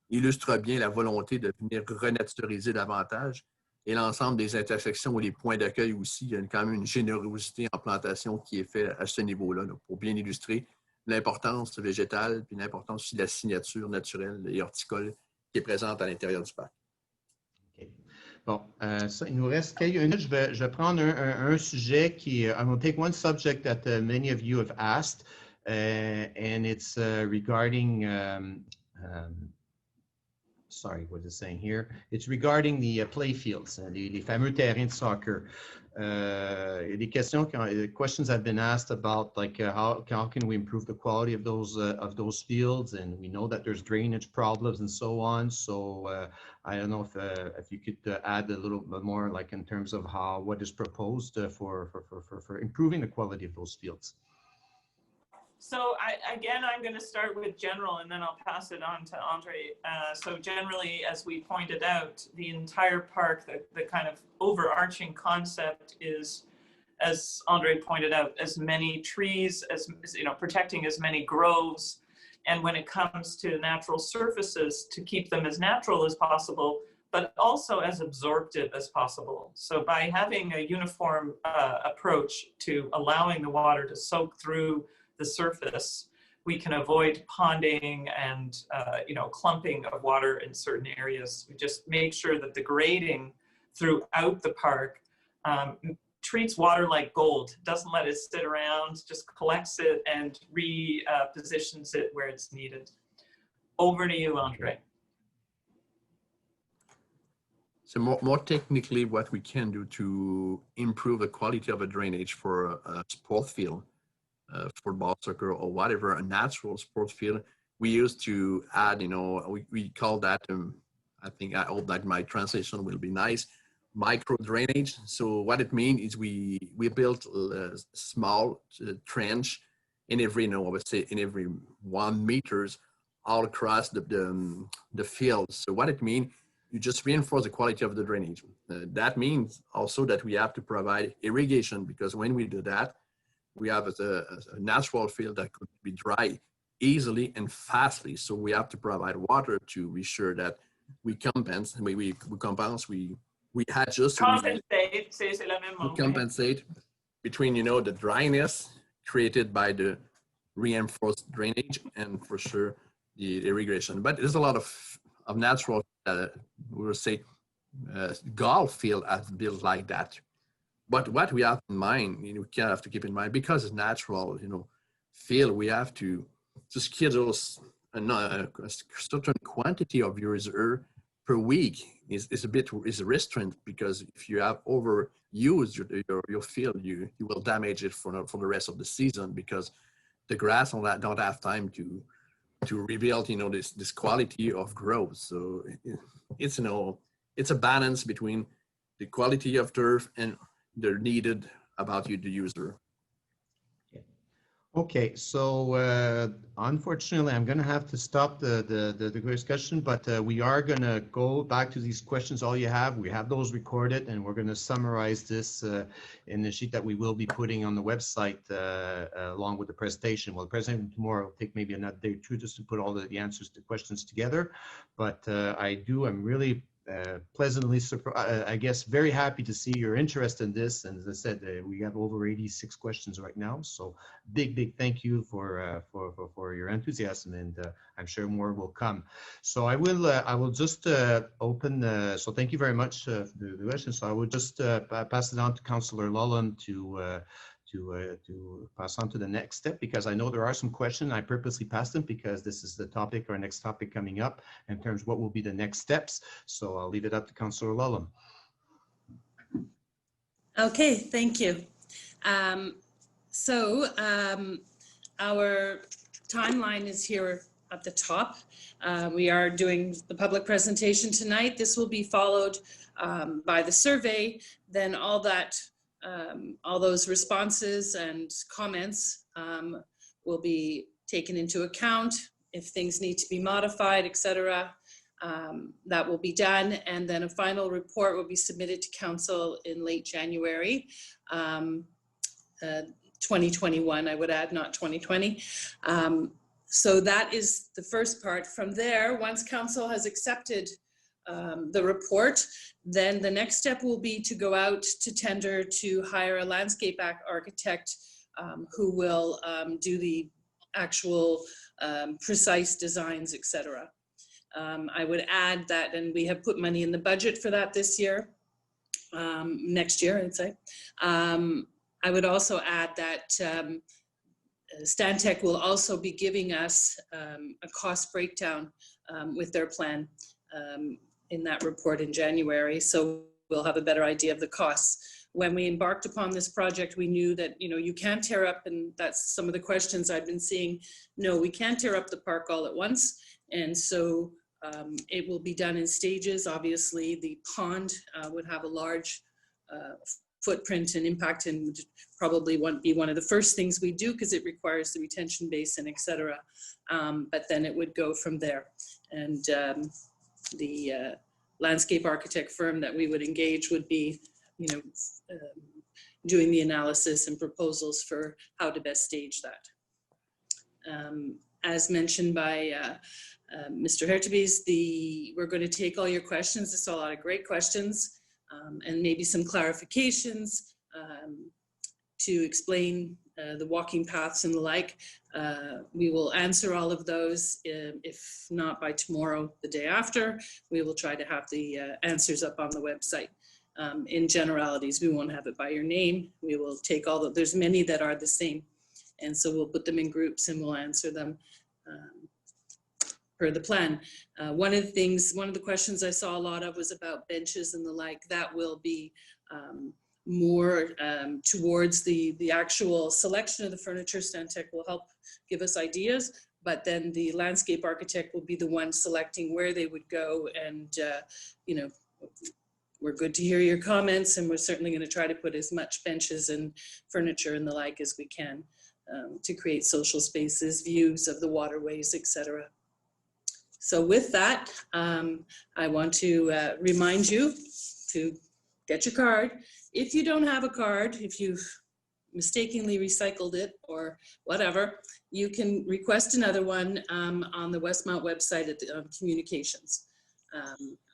illustre bien la volonté de venir renaturaliser davantage. Et l'ensemble des intersections ou les points d'accueil aussi, il y a quand même une générosité en plantation qui est faite à ce niveau-là, pour bien illustrer l'importance végétale puis l'importance aussi de la signature naturelle et horticole qui est présente à l'intérieur du parc. Okay. Bon, ça, il nous reste quelques minutes. Je vais prendre un sujet qui, I'm going to take one subject that many of you have asked, and it's regarding, sorry, what is it saying here? It's regarding the play fields, les fameux terrains de soccer. Il y a des questions have been asked about like how can we improve the quality of those fields, and we know that there's drainage problems and so on. So I don't know if you could add a little bit more, like in terms of what is proposed for improving the quality of those fields. So I'm going to start with general, and then I'll pass it on to Andre. So generally, as we pointed out, the entire park, the kind of overarching concept is, as Andre pointed out, as many trees, as protecting as many groves. And when it comes to natural surfaces, to keep them as natural as possible, but also as absorptive as possible. So by having a uniform approach to allowing the water to soak through the surface, we can avoid ponding and clumping of water in certain areas. We just make sure that the grading throughout the park treats water like gold, doesn't let it sit around, just collects it and repositions it where it's needed. Over to you, Andre. So more technically, what we can do to improve the quality of a drainage for a sport field, football, soccer, or whatever, a natural sport field, we used to add, we call that, I hope that my translation will be nice, micro drainage. So what it means is we built a small trench in every, I would say in every 1 meters all across the field. So what it means, you just reinforce the quality of the drainage. That means also that we have to provide irrigation, because when we do that, we have a natural field that could be dry easily and fastly. So we have to provide water to be sure that we compense, we adjust, Compensate, c'est la même we mot. compensate between, the dryness created by the reinforced drainage and for sure the irrigation. But there's a lot of natural, we will say, golf field as built like that. But what we have in mind, we kind of have to keep in mind, because it's natural, field, we have to schedule a certain quantity of your reserve per week is a restraint, because if you have overused your field, you will damage it for the rest of the season, because the grass on that don't have time to rebuild, this quality of growth. So it's a balance between the quality of turf and the needed about you, the user. Okay, so unfortunately, I'm going to have to stop the discussion, but we are going to go back to these questions. All you have, we have those recorded, and we're going to summarize this in the sheet that we will be putting on the website along with the presentation. Well, the presentation tomorrow will take maybe another day or two just to put all the answers to questions together. But I'm really pleasantly surprised, I guess, very happy to see your interest in this. And as I said, we have over 86 questions right now. So big thank you for your enthusiasm, and I'm sure more will come. So I will just open. So thank you very much for the question. So I will just pass it on to Councillor Lullen to pass on to the next step, because I know there are some questions. I purposely passed them because this is the topic, our next topic coming up in terms of what will be the next steps. So I'll leave it up to Councillor Lullen. Okay, thank you. Our timeline is here at the top. We are doing the public presentation tonight. This will be followed by the survey. Then all those responses and comments will be taken into account. If things need to be modified, etc., that will be done. And then a final report will be submitted to council in late January 2021, I would add, not 2020. So that is the first part. From there, once council has accepted the report, then the next step will be to go out to tender to hire a landscape architect who will do the actual precise designs, etc. I would add that, and we have put money in the budget for that this year, next year, I'd say. I would also add that Stantec will also be giving us a cost breakdown with their plan in that report in January. So we'll have a better idea of the costs. When we embarked upon this project, we knew that, you can't tear up, and that's some of the questions I've been seeing. No, we can't tear up the park all at once. And so it will be done in stages. Obviously, the pond would have a large footprint and impact, and would probably be one of the first things we do because it requires the retention basin, etc. But then it would go from there. And the landscape architect firm that we would engage would be, doing the analysis and proposals for how to best stage that. As mentioned by Mr. Hertebis, we're going to take all your questions. I saw a lot of great questions and maybe some clarifications to explain the walking paths and the like. We will answer all of those. If not by tomorrow, the day after, we will try to have the answers up on the website. In generalities, we won't have it by your name. We will take there's many that are the same. And so we'll put them in groups and we'll answer them per the plan. One of the questions I saw a lot of was about benches and the like. That will be more towards the actual selection of the furniture. Stantec will help give us ideas, but then the landscape architect will be the one selecting where they would go. And, you know, we're good to hear your comments, and we're certainly going to try to put as much benches and furniture and the like as we can to create social spaces, views of the waterways, etc. So with that, I want to remind you to get your card. If you don't have a card, if you've mistakenly recycled it or whatever, you can request another one on the Westmount website at the communications.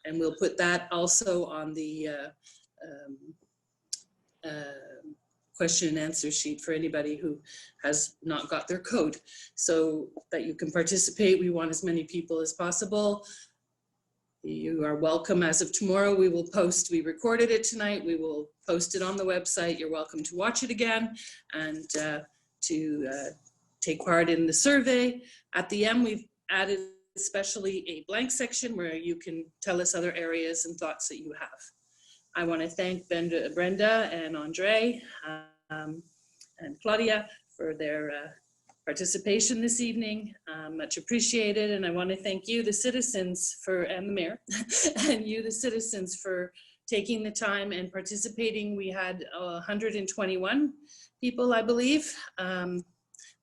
And we'll put that also on the question and answer sheet for anybody who has not got their code, so that you can participate. We want as many people as possible. You are welcome as of tomorrow. We will post, we recorded it tonight. We will post it on the website. You're welcome to watch it again and to take part in the survey. At the end, we've added especially a blank section where you can tell us other areas and thoughts that you have. I want to thank Brenda and Andre and Claudia for their participation this evening. Much appreciated. And I want to thank you, the citizens, and the mayor, and you, the citizens, for taking the time and participating. We had 121 people, I believe,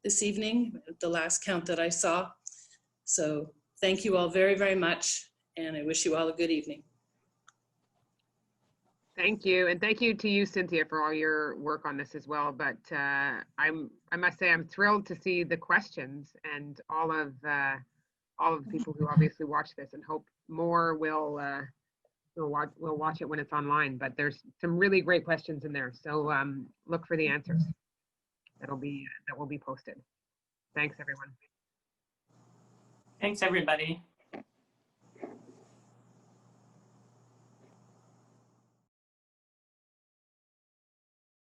this evening, the last count that I saw. So thank you all very, very much. And I wish you all a good evening. Thank you, and thank you to you, Cynthia, for all your work on this as well. But I must say I'm thrilled to see the questions and all of the people who obviously watch this, and hope more will watch it when it's online. But there's some really great questions in there, so look for the answers. That will be posted. Thanks, everyone. Thanks, everybody.